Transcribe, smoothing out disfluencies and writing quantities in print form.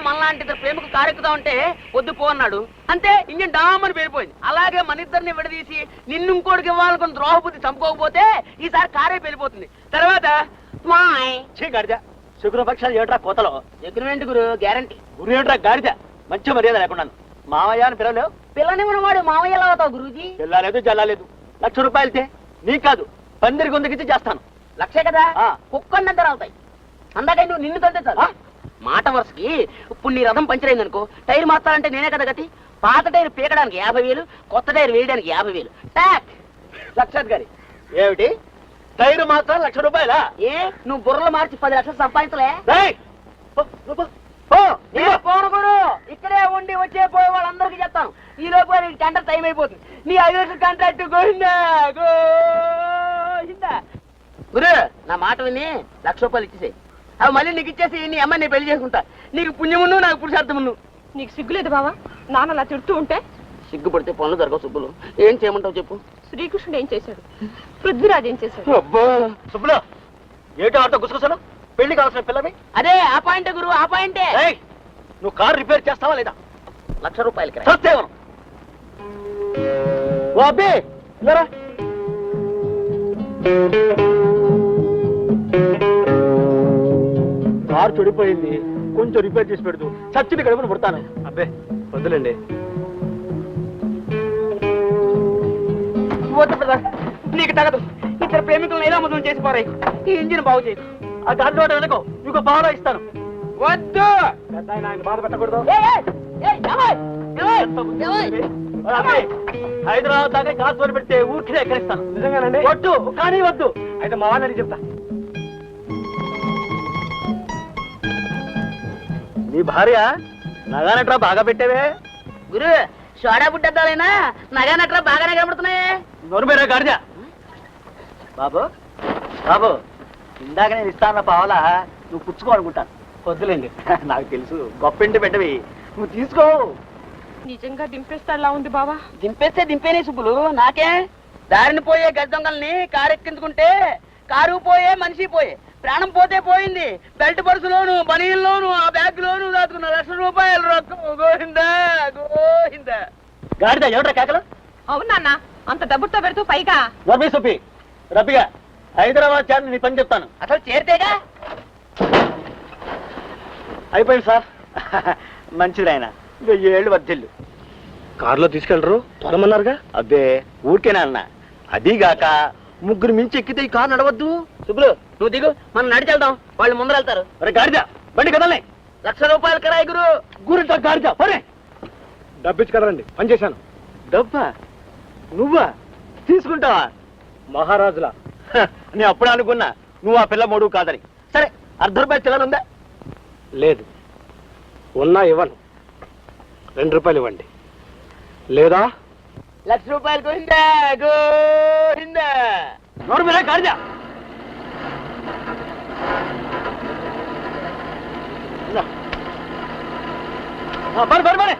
మనలాంటి ఇద్దరు ప్రేమకు కారెక్కుతా ఉంటే వద్దు పో అన్నాడు. అంతే, ఇంజిన్ డామని పేలిపోయింది. అలాగే మన ఇద్దరిని విడదీసి నిన్ను ఇంకోటికి ఇవ్వాలనుకున్న ద్రోహబుద్ధి చంపుకోకపోతే ఈసారి కారే పేలిపోతుంది. తర్వాత శుక్రపక్షాలు ఏట్రా కోతలో ఎగ్రిమెంట్ గురు గ్యారంటీ. గురు ఏట్రా గాడిద, మంచి మర్యాద లేకుండా మావయ్య అని పిలవలేవు. పిల్లనివ్వని వాడు మావయ్య ఎలా అవుతావు గురూజీ? పిల్లలేదు జల్లాలేదు. ₹1,00,000 నీకు కాదు, పందిరి గొంతుకిచ్చి చేస్తాను. లక్షే కదా, కుక్కన్నద్దరు అవుతాయి. అందాక నువ్వు నిన్ను తంతే చాలు. మాట వరుసకి ఇప్పుడు నీ రథం పంచర్ అయింది అనుకో, టైర్ మార్చాలంటే నేనే కదా గతి. పాత టైర్ పీకడానికి 50,000, కొత్త టైర్ వేయడానికి 50,000 టాక్. లక్షాత్ గారి ఏమిటి టైరు మాత్రం ₹1,00,000? ఏ నువ్వు బుర్రలు మార్చి 10 లక్షలు సంపాదించలే? పోనకూడు, ఇక్కడే ఉండి వచ్చే పోయే వాళ్ళందరికీ చెప్తాను. ఈ లోపు నీకు టెండర్ టైం అయిపోతుంది. నీ 5 లక్షల కాంట్రాక్ట్ గోయిందా గోయిందా. గురు నా మాట విని ₹1,00,000 ఇచ్చేసాయి. అవి మళ్ళీ నీకు ఇచ్చేసి నీ అమ్మాయి నేను పెళ్లి చేసుకుంటా. నీకు పుణ్యమును నాకు పురుషార్థమును. నీకు సిగ్గులేదు బావా నాన్న అలా తిడుతూ ఉంటే? సిగ్గుపడితే పనులు జరగవు సుబ్బులు. ఏం చేయమంటావు చెప్పు. శ్రీకృష్ణుడు ఏం చేశాడు, పృథ్వీరాజ్ ఏం చేశాడు? సుబ్బులు ఏటో ఆటో గుసగుసలు, పెళ్లి కావాల్సిన పిల్లవి. అదే ఆ పాయింటే గురు, ఆ పాయింటే. నువ్వు కారు రిపేర్ చేస్తావా లేదా? ₹1,00,000 సత్యవరం ఓ అబ్బే లేరా. కారు చెడిపోయింది, కొంచెం రిపేర్ చేసి పెడదు. చచ్చిన గడుపును పుడతాను. అబ్బే వద్దులేండి. నీకు తగదు. ఇద్దరు ప్రేమికులను ఏదో ముద్రం చేసి పోరాయి. ఈ ఇంజిన్ బాగు చేయదు. ఆ గాడిలో వెనుకో, నీకు బాగా ఇస్తాను. వద్దు, ఆయన బాధ పెట్టకూడదు. హైదరాబాద్ దాకా కాసు కొని పెడితే ఊరికే ఎక్కడిస్తాను. నిజంగానండి? వద్దు, కానీ వద్దు. అయితే మా వాళ్ళని చెప్తా. నీ భార్య నగానట్రా బాగా పెట్టేవే. గురు సోడా బుడ్డద్దాలైనా నగానట్రా బాగానే కనబడుతున్నాయే. నోరుమేరా గాడిద. బాబు బాబు, ఇందాక నేను ఇస్తాను పావలా, నువ్వు పుచ్చుకో అనుకుంటాను. వద్దులేండి, నాకు తెలుసు గొప్ప ఇంటి పెట్టవి, నువ్వు తీసుకో. నిజంగా దింపేస్తాడులా ఉంది బావా. దింపేస్తే దింపేనే సుబ్బులు, నాకే. దారిని పోయే గద్దొంగల్ని కారు ఎక్కించుకుంటే కారు పోయే, మనిషి పోయే. ప్రాణం పోతే పోయింది. బెల్ట్ పర్సులోను, బనీల్లోను, ఆ బ్యాగ్ లోను దాచుకున్న ₹1,00,000 రొక్కం. గోవిందా గోవిందా. గాడిద ఎవడ్రా కేకలు? అవునా అంత డబ్బుతో పెడుతూ పైగా. రబీ సుబ్బి రబిగా హైదరాబాద్ చేరి నీ పని చెప్తాను. అసలు చేరితేగా అయిపోయింది సార్. మంచిది ఆయన, 1000 ఏళ్ళు వర్ధిల్లు. కారులో తీసుకెళ్ళరు త్వరమన్నారుగా? అబ్బే ఊరికేనా అన్న. అదీగాక ముగ్గురు మించి ఎక్కితే ఈ కారు నడవద్దు. సుబ్బులు నువ్వు దిగు, మనం నడిచెళ్దాం, వాళ్ళు ముందర వెళ్తారు. మరి గాడిద బండి కదలే. ₹1,00,000 కిరాయి గురు. గురింట గాడిద పరే. డబ్బిచ్చు కదలండి, పని చేశాను. డబ్బా నువ్వా తీసుకుంటావా? మహారాజులా. నేను అప్పుడే అనుకున్నా నువ్వు ఆ పిల్ల మొడువు కాదని. సరే, ₹1/2 చిల్లర ఉందా? లేదు, ఉన్నా ఇవ్వను. ₹2 ఇవ్వండి, లేదా ₹1,00,000 గోవిందా గోవిందా. నోరు మీద గాడిద. బరి బరి బరి